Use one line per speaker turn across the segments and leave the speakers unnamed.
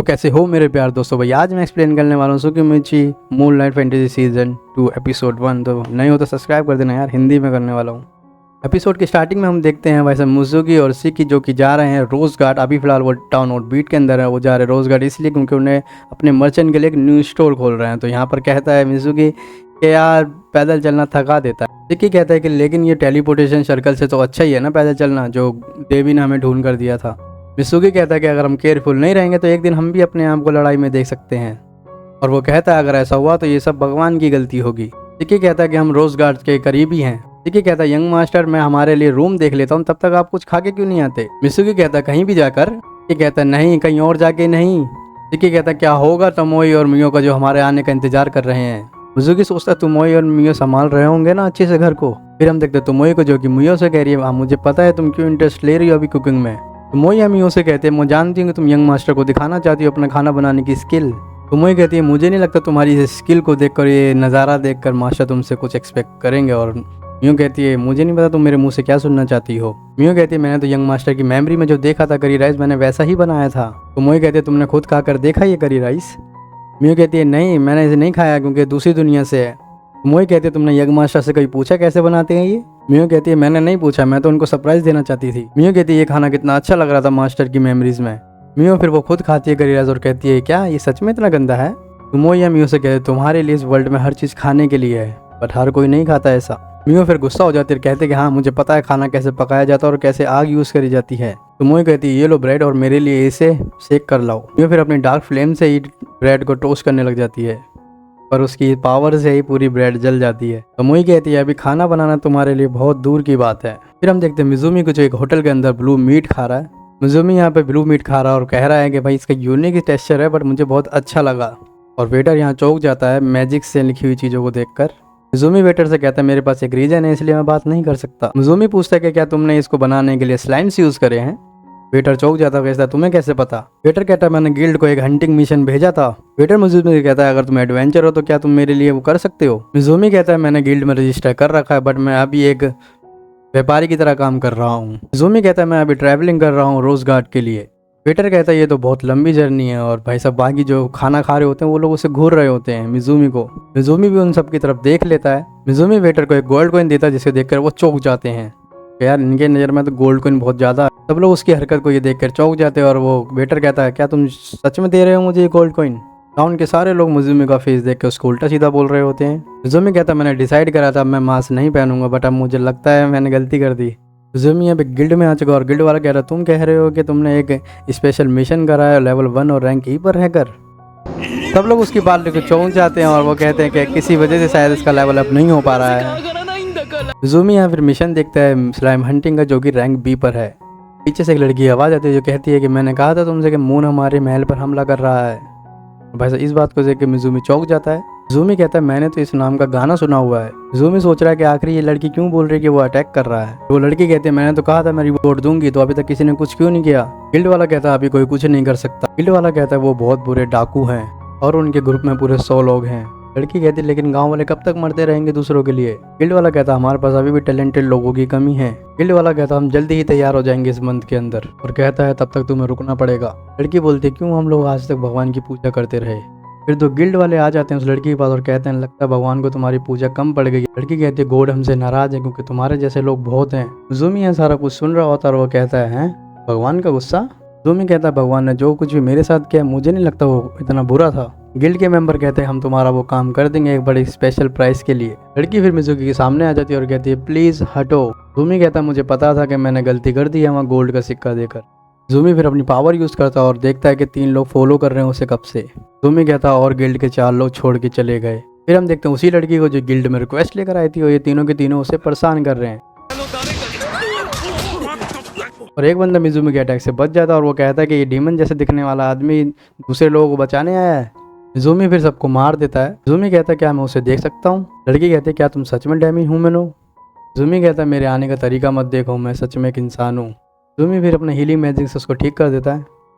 तो कैसे हो मेरे प्यार दोस्तों, भाई आज मैं एक्सप्लेन करने वाला हूँ सुकीमुची मूनलाइट फैंटेसी सीजन 2 एपिसोड 1। तो नहीं हो तो सब्सक्राइब कर देना यार, हिंदी में करने वाला हूँ। एपिसोड के स्टार्टिंग में हम देखते हैं वैसे मुजुकी और सिकी जो कि जा रहे हैं रोज गार्ड। अभी फिलहाल वो टाउन और बीट के अंदर है। वो जा रहे हैं रोज गार्ड इसलिए क्योंकि उन्हें अपने मर्चेंट के लिए एक न्यू स्टोर खोल रहे हैं। तो यहाँ पर कहता है मिजुकी कि यार पैदल चलना थका देता है। सिकी कहता है कि लेकिन ये टेलीपोर्टेशन सर्कल से तो अच्छा ही है ना पैदल चलना, जो देवी ने हमें ढूंढ कर दिया था। मिजुकी कहता है कि अगर हम केयरफुल नहीं रहेंगे तो एक दिन हम भी अपने आप को लड़ाई में देख सकते हैं। और वो कहता है अगर ऐसा हुआ तो ये सब भगवान की गलती होगी। सिकी कहता है कि हम रोज गार्ड के करीब ही हैं। सिकी कहता है यंग मास्टर मैं हमारे लिए रूम देख लेता हूँ, तब तक आप कुछ खा के क्यों नहीं आते। मिजुकी कहता है कहीं भी जाकर। सिकी कहता है नहीं, कहीं और जाके नहीं। सिकी कहता है क्या होगा तोमोई और मियो का जो हमारे आने का इंतजार कर रहे हैं। मिजुकी सोचता है तोमोई और मियो संभाल रहे होंगे ना अच्छे से घर को। फिर हम देखते तोमोई को जो कि मियो से कह रही है मुझे पता है तुम क्यों इंटरेस्ट ले रही हो अभी कुकिंग में। तोमोई मियो से कहते हैं मैं जानती हूँ कि तुम यंग मास्टर को दिखाना चाहती हो अपना खाना बनाने की स्किल। तोमोई कहती है मुझे नहीं लगता तुम्हारी इस स्किल को देखकर, ये नज़ारा देखकर मास्टर तुमसे कुछ एक्सपेक्ट करेंगे। और मियो कहती है मुझे नहीं पता तुम मेरे मुंह से क्या सुनना चाहती हो। मियो कहती है मैंने तो यंग मास्टर की मेमोरी में जो देखा था करी राइस मैंने वैसा ही बनाया था। तोमोई कहती है तुमने खुद खाकर देखा ये करी राइस। मियो कहती है नहीं, मैंने इसे नहीं खाया क्योंकि दूसरी दुनिया से है। तोमोई कहती है तुमने यंग मास्टर से कभी पूछा कैसे बनाते हैं ये। मियो कहती है मैंने नहीं पूछा, मैं तो उनको सरप्राइज देना चाहती थी। मियो कहती है ये खाना कितना अच्छा लग रहा था मास्टर की मेमोरीज में। मियो फिर वो खुद खाती है करी राइस और कहती है क्या ये सच में इतना गंदा है। तोमोई मियो से कहते तुम्हारे लिए इस वर्ल्ड में हर चीज़ खाने के लिए है, बट हर कोई नहीं खाता ऐसा। मियो फिर गुस्सा हो जाती है, कहते कि हाँ मुझे पता है खाना कैसे पकाया जाता है और कैसे आग यूज़ करी जाती है। तोमोई कहती है ये लो ब्रेड और मेरे लिए इसे सेक कर लाओ। मियो फिर अपनी डार्क फ्लेम से ही ब्रेड को टोस्ट करने लग जाती है, पर उसकी पावर से ही पूरी ब्रेड जल जाती है। तोमोई कहती है अभी खाना बनाना तुम्हारे लिए बहुत दूर की बात है। फिर हम देखते हैं मिजुमी को जो एक होटल के अंदर ब्लू मीट खा रहा है। मिजुमी यहाँ पे ब्लू मीट खा रहा है और कह रहा है कि भाई इसका यूनिक टेक्सचर है बट मुझे बहुत अच्छा लगा। और वेटर यहाँ चौंक जाता है मैजिक से लिखी हुई चीज़ों को देखकर। मिजुमी वेटर से कहता है मेरे पास एक रीजन है इसलिए मैं बात नहीं कर सकता। मिजुमी पूछता है कि क्या तुमने इसको बनाने के लिए स्लाइम्स यूज़ करे हैं। वेटर चौंक जाता है, कहता है तुम्हें कैसे पता। वेटर कहता है मैंने गिल्ड को एक हंटिंग मिशन भेजा था। वेटर मिजुमी से कहता है अगर तुम एडवेंचर हो तो क्या तुम मेरे लिए वो कर सकते हो। मिजुमी कहता है मैंने गिल्ड में रजिस्टर कर रखा है बट मैं अभी एक व्यापारी की तरह काम कर रहा हूँ। मिजुमी कहता है मैं अभी ट्रैवलिंग कर रहा हूँ रोज गार्ड के लिए। वेटर कहता है ये तो बहुत लंबी जर्नी है और भाई साहब बाकी जो खाना खा रहे होते हैं वो लोग उसे घूर रहे होते हैं मिजुमी को। मिजुमी भी उन सब की तरफ देख लेता है। मिजुमी वेटर को एक गोल्ड कॉइन देता है जिसे देखकर वो चौंक जाते हैं। यार इनके नज़र में तो गोल्ड कॉइन बहुत ज़्यादा है। सब लोग उसकी हरकत को ये देखकर चौंक जाते हैं और वो वेटर कहता है क्या तुम सच में दे रहे हो मुझे ये गोल्ड कॉइन। टाउन के सारे लोग मिजुमी का फेस देख के उसको उल्टा सीधा बोल रहे होते हैं। मिजुमी कहता है मैंने डिसाइड करा था मैं मास्क नहीं पहनूंगा बट अब मुझे लगता है मैंने गलती कर दी। मिजुमी यहाँ पे गिल्ड में आ चुका और गिल्ड वाला कह रहा तुम कह रहे हो कि तुमने एक स्पेशल मिशन करा है लेवल 1 और रैंक ई पर रहकर। सब लोग उसकी बात लेकर चौंक जाते हैं और वो कहते हैं कि किसी वजह से शायद इसका लेवल अप नहीं हो पा रहा है। मिजुमी यहाँ फिर मिशन देखता है स्लाइम हंटिंग का जो कि रैंक बी पर है। पीछे से एक लड़की आवाज़ आती है जो कहती है कि मैंने कहा था तुमसे कि मून हमारे महल पर हमला कर रहा है। भाई साहब इस बात को देख के मिजुमी चौंक जाता है। मिजुमी कहता है मैंने तो इस नाम का गाना सुना हुआ है। मिजुमी सोच रहा है कि आखिर ये लड़की क्यों बोल रही है कि वो अटैक कर रहा है। वो लड़की कहती है मैंने तो कहा था मैं रिपोर्ट दूंगी तो अभी तक किसी ने कुछ क्यों नहीं किया। गिल्ड वाला कहता है अभी कोई कुछ नहीं कर सकता। गिल्ड वाला कहता है वो बहुत बुरे डाकू हैं और उनके ग्रुप में पूरे 100 लोग हैं। लड़की कहती है लेकिन गांव वाले कब तक मरते रहेंगे दूसरों के लिए। गिल्ड वाला कहता है हमारे पास अभी भी टैलेंटेड लोगों की कमी है। गिल्ड वाला कहता है हम जल्दी ही तैयार हो जाएंगे इस मंथ के अंदर और कहता है तब तक तुम्हें रुकना पड़ेगा। लड़की बोलती है क्यों हम लोग आज तक भगवान की पूजा करते रहे। फिर 2 गिल्ड वाले आ जाते हैं उस लड़की के पास और कहते हैं लगता है भगवान को तुम्हारी पूजा कम पड़ गई। लड़की कहती है गॉड हमसे नाराज है क्योंकि तुम्हारे जैसे लोग बहुत हैं। मिजुमी यहाँ सारा कुछ सुन रहा होता है और वो कहता है भगवान का गुस्सा। मिजुमी कहता है भगवान ने जो कुछ भी मेरे साथ किया मुझे नहीं लगता वो इतना बुरा था। गिल्ड के मेंबर कहते हैं हम तुम्हारा वो काम कर देंगे एक बड़ी स्पेशल प्राइस के लिए। लड़की फिर मिजुकी के सामने आ जाती है और कहती है प्लीज हटो। मिजुमी कहता है मुझे पता था कि मैंने गलती कर दी है वहाँ गोल्ड का सिक्का देकर। मिजुमी फिर अपनी पावर यूज करता है और देखता है कि 3 लोग फॉलो कर रहे हैं उसे कब से। मिजुमी कहता है और गिल्ड के 4 लोग छोड़ के चले गए। फिर हम देखते हैं उसी लड़की को जो गिल्ड में रिक्वेस्ट लेकर आई थी और ये तीनों के तीनों उसे परेशान कर रहे हैं। और एक बंदा मिजुमी के अटैक से बच जाता है और वो कहता है कि ये डीमन जैसे दिखने वाला आदमी दूसरे लोगों को बचाने आया है। मिजुमी फिर सबको मार देता है। मिजुमी कहता है क्या मैं उसे देख सकता हूँ। लड़की कहती है क्या तुम सच में डेमी ह्यूमन हो। मिजुमी कहता है मेरे आने का तरीका मत देखो, मैं सच में एक इंसान हूँ। मिजुमी फिर अपने हीलिंग मैजिक से उसको ठीक कर देता है।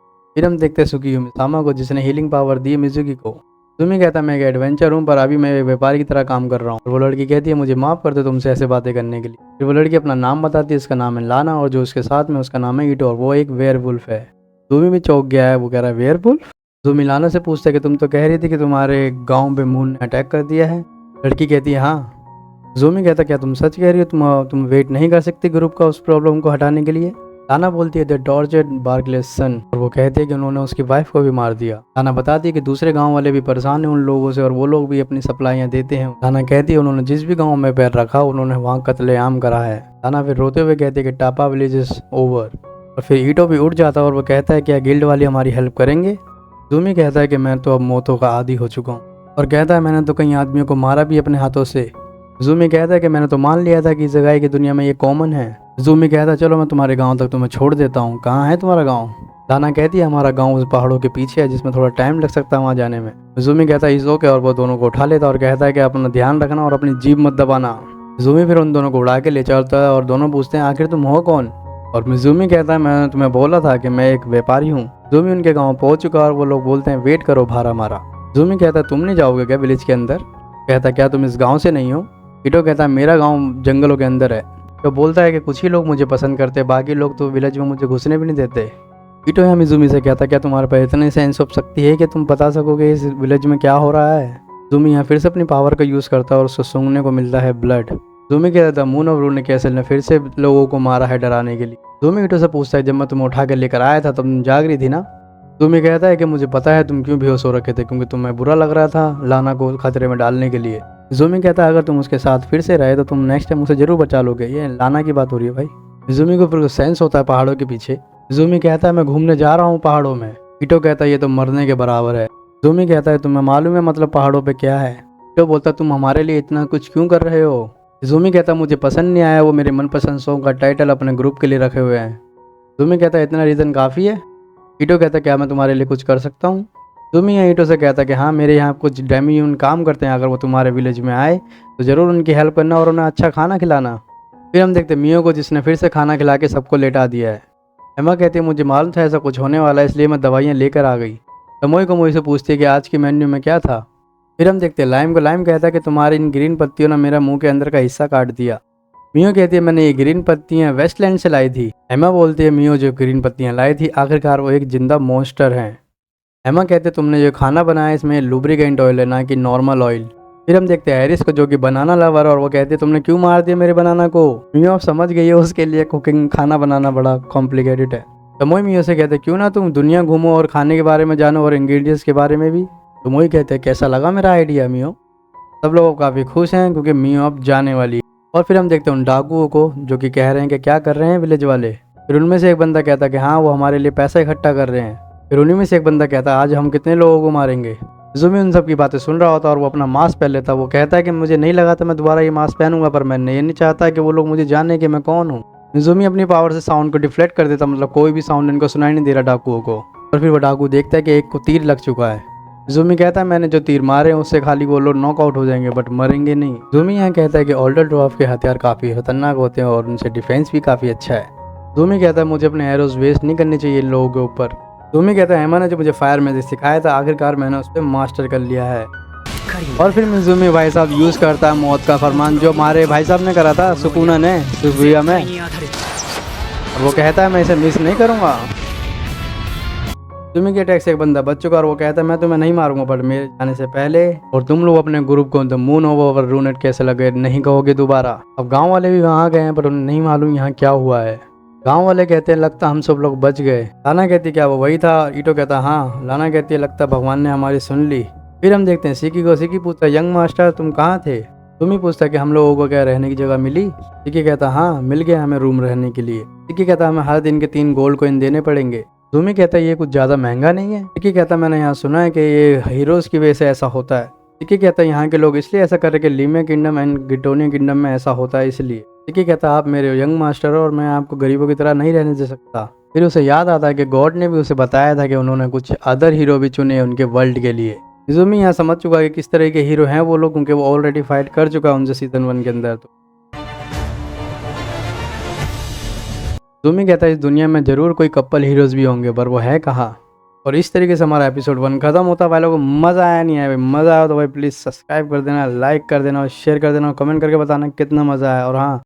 फिर हम देखते हैं सुकीयुमी सामा को जिसने हीलिंग पावर दी मिजुकी को। मिजुमी कहता है मैं एक एडवेंचर हूँ पर अभी मैं एक व्यापारी की तरह काम कर रहा हूँ। वो लड़की कहती है मुझे माफ़ कर दो तुमसे ऐसे बातें करने के लिए। फिर वो लड़की अपना नाम बताती है, इसका नाम है लाना और जो उसके साथ में उसका नाम है ईटो और वो एक वेयरवुल्फ है। मिजुमी भी चौंक गया है, वो कह रहा है वेयरवुल्फ। ज़ूमी लाना से पूछता है कि तुम तो कह रही थी कि तुम्हारे गांव पे मून ने अटैक कर दिया है। लड़की कहती है हाँ। ज़ूमी कहता क्या तुम सच कह रही हो? तुम वेट नहीं कर सकती ग्रुप का उस प्रॉब्लम को हटाने के लिए? लाना बोलती है द टॉर्चर्ड बार्कलेस सन, और वो कहती है कि उन्होंने उसकी वाइफ को भी मार दिया। लाना बताती है कि दूसरे गांव वाले भी परेशान हैं उन लोगों से और वो लोग भी अपनी सप्लाइयाँ देते हैं। लाना कहती है उन्होंने जिस भी गांव में पैर रखा उन्होंने वहाँ कत्लेआम करा है। लाना फिर रोते हुए कहती है कि टापा विलेज इज ओवर, और फिर ईटो भी उठ जाता है और वो कहता है क्या गिल्ड वाले हमारी हेल्प करेंगे? ज़ूमी कहता है कि मैं तो अब मौतों का आदी हो चुका हूँ, और कहता है मैंने तो कई आदमियों को मारा भी अपने हाथों से। ज़ूमी कहता है कि मैंने तो मान लिया था कि इस जगह की दुनिया में ये कॉमन है। ज़ूमी कहता है चलो मैं तुम्हारे गांव तक तुम्हें छोड़ देता हूँ, कहाँ है तुम्हारा गांव? लाना कहती है हमारा गांव उस पहाड़ों के पीछे है जिसमें थोड़ा टाइम लग सकता है वहाँ जाने में। ज़ूमी कहता है इज़ ओके, और वो दोनों को उठा लेता है और कहता है कि अपना ध्यान रखना और अपनी जीभ मत दबाना। ज़ूमी फिर उन दोनों को उड़ा के ले चलता है और दोनों पूछते हैं आखिर तुम हो कौन? और ज़ूमी कहता है मैंने तुम्हें बोला था कि मैं एक व्यापारी हूँ। ज़ूमी उनके गाँव पहुँच चुका और वो लोग बोलते हैं वेट करो भारा हमारा। ज़ूमी कहता है तुम नहीं जाओगे क्या विलेज के अंदर? कहता क्या तुम इस गाँव से नहीं हो? ईटो कहता है मेरा गांव जंगलों के अंदर है। तो बोलता है कि कुछ ही लोग मुझे पसंद करते, बाकी लोग तो विलेज में मुझे घुसने भी नहीं देते। ईटो यहाँ मिज़ूमी से कहता क्या तुम्हारे पास इतनी सेंस ऑफ शक्ति है कि तुम बता सकोगे इस विलेज में क्या हो रहा है? ज़ूमी यहाँ फिर से अपनी पावर का यूज़ करता है और उसको सूंघने को मिलता है ब्लड। ज़ूमी कहता है मून और रूने कैसल ने फिर से लोगों को मारा है डराने के लिए। ज़ूमी ईटो से पूछता है जब मैं तुम्हें उठा के लेकर आया था तब तुम जाग रही थी ना? ज़ूमी कहता है कि मुझे पता है तुम क्यों बेहोश हो रखे थे, क्योंकि तुम्हें बुरा लग रहा था लाना को खतरे में डालने के लिए। ज़ूमी कहता है अगर तुम उसके साथ फिर से रहे तो तुम नेक्स्ट टाइम उसे जरूर बचा लोगे। ये लाना की बात हो रही है भाई। ज़ूमी को फिर सेंस होता है पहाड़ों के पीछे। ज़ूमी कहता है मैं घूमने जा रहा हूँ पहाड़ों में। ईटो कहता है ये तो मरने के बराबर है। ज़ूमी कहता है तुम्हें मालूम है मतलब पहाड़ों पे क्या है? ईटो बोलता है तुम हमारे लिए इतना कुछ क्यों कर रहे हो? ज़ूमी कहता है मुझे पसंद नहीं आया वो मेरे मनपसंद सॉन्ग का टाइटल अपने ग्रुप के लिए रखे हुए हैं। ज़ूमी कहता है इतना रीज़न काफ़ी है? ईटो कहता है क्या मैं तुम्हारे लिए कुछ कर सकता हूँ? ज़ूमी यहाँ ईटो से कहता है कि हाँ मेरे यहाँ कुछ डेमियून काम करते हैं, अगर वो तुम्हारे विलेज में आए तो ज़रूर उनकी हेल्प करना और उन्हें अच्छा खाना खिलाना। फिर हम देखते मियो को जिसने फिर से खाना खिला के सबको लेटा दिया है। एमा कहती है मुझे मालूम था ऐसा कुछ होने वाला है इसलिए मैं दवाइयाँ लेकर आ गई। तमोई को मुझे से पूछती है कि आज के मेन्यू में क्या था। फिर हम देखते लाइम को। लाइम कहता है कि तुम्हारी इन ग्रीन पत्तियों ने मेरा मुँह के अंदर का हिस्सा काट दिया। मियो कहती है मैंने ये ग्रीन पत्तियाँ वेस्टलैंड से लाई थी। एमा बोलती है मियो जो ग्रीन पत्तियाँ लाई थी आखिरकार वो एक जिंदा मॉन्स्टर हैं। एमा कहते तुमने जो खाना बनाया इसमें लुब्रिकेंट ऑयल है ना कि नॉर्मल ऑयल। फिर हम देखते हैं हैरिस को जो कि बनाना लवर, और वो कहते तुमने क्यों मार दिया मेरे बनाना को? मियो आप समझ गई हो उसके लिए कुकिंग खाना बनाना बड़ा कॉम्प्लिकेटेड है। तमोई मियो से कहते क्यों ना तुम दुनिया घूमो और खाने के बारे में जानो और इंग्रेडिएंट्स के बारे में भी। तमोई कहते कैसा लगा मेरा आइडिया मियो? सब लोग काफ़ी खुश हैं क्योंकि मियो अब जाने वाली है। और फिर हम देखते हैं उन डाकुओं को जो कि कह रहे हैं कि क्या कर रहे हैं विलेज वाले। फिर उनमें से एक बंदा कहता कि हाँ वो हमारे लिए पैसा इकट्ठा कर रहे हैं। फिर उन्हीं में से एक बंदा कहता आज हम कितने लोगों को मारेंगे। ज़ूमी उन सब की बातें सुन रहा होता और वो अपना मास्क पहन लेता। वो कहता है कि मुझे नहीं लगा था मैं दोबारा ये मास्क पहनूंगा, पर मैं ये नहीं चाहता कि वो लोग मुझे जाने कि मैं कौन हूँ। ज़ूमी अपनी पावर से साउंड को डिफ्लेक्ट कर देता, मतलब कोई भी साउंड इनको सुनाई नहीं दे रहा डाकुओं को। और फिर वो डाकू देखता है कि एक को तीर लग चुका है। ज़ूमी कहता है मैंने जो तीर मारे हैं उससे खाली वो लोग नॉकआउट हो जाएंगे बट मरेंगे नहीं। ज़ूमी यहाँ कहता है कि ओल्डर ड्वार्फ के हथियार काफ़ी खतरनाक होते हैं और उनसे डिफेंस भी काफ़ी अच्छा है। ज़ूमी कहता है मुझे अपने एरोज वेस्ट नहीं करने चाहिए इन लोगों के ऊपर। ज़ूमी कहता है एमा ने जो मुझे फायर मैजिक सिखाया था आखिरकार मैंने उस पर मास्टर कर लिया है। और फिर मिज़ूमी भाई साहब यूज़ करता है मौत का फरमान जो हमारे भाई साहब ने करा था सुकूना ने सुबुया में। वो कहता है मैं इसे मिस नहीं करूँगा। ज़ूमी के अटैक से एक बंदा बच चुका और वो कहता है मैं तुम्हें नहीं मारूंगा बट मेरे जाने से पहले और तुम लोग अपने ग्रुप को द मून ओवर रूनेट कैसे लगे नहीं कहोगे दोबारा। अब गांव वाले भी वहाँ गए हैं पर उन्हें नहीं मालूम यहाँ क्या हुआ है। गांव वाले कहते हैं लगता हम सब लोग बच गए। लाना कहती क्या वो वही था? ईटो कहता हाँ। लाना कहती है लगता भगवान ने हमारी सुन ली। फिर हम देखते हैं सिकी को। सिकी पूछता यंग मास्टर तुम कहाँ थे? तुम ही पूछता कि हम लोगों को क्या रहने की जगह मिली? सिकी कहता हाँ मिल गया हमें रूम रहने के लिए। सिकी कहता हमें हर दिन के 3 गोल्ड कॉइन देने पड़ेंगे। ज़ूमी कहता है ये कुछ ज़्यादा महंगा नहीं है? सिकी कहता मैंने यहाँ सुना है कि ये हीरोज़ की वजह से ऐसा होता है। सिकी कहता है यहाँ के लोग इसलिए ऐसा कर रहे कि लीमे किंगडम एंड गिटोनिया किंगडम में ऐसा होता है इसलिए। सिकी कहता आप मेरे यंग मास्टर हो और मैं आपको गरीबों की तरह नहीं रहने दे सकता। फिर उसे याद आता है कि गॉड ने भी उसे बताया था कि उन्होंने कुछ अदर हीरो भी चुने उनके वर्ल्ड के लिए। ज़ूमी यहाँ समझ चुका है कि किस तरह के हीरो हैं वो लोग क्योंकि वो ऑलरेडी फाइट कर चुका है उनसे सीजन 1 के अंदर। तो ज़ूमी कहता है इस दुनिया में ज़रूर कोई कपल हीरोज़ भी होंगे पर वो है कहाँ। और इस तरीके से हमारा एपिसोड 1 खत्म होता है। भाई लोगों को मज़ा आया नहीं आया? भाई मज़ा आया तो भाई प्लीज़ सब्सक्राइब कर देना, लाइक कर देना और शेयर कर देना और कमेंट करके बताना कितना मज़ा आया। और हाँ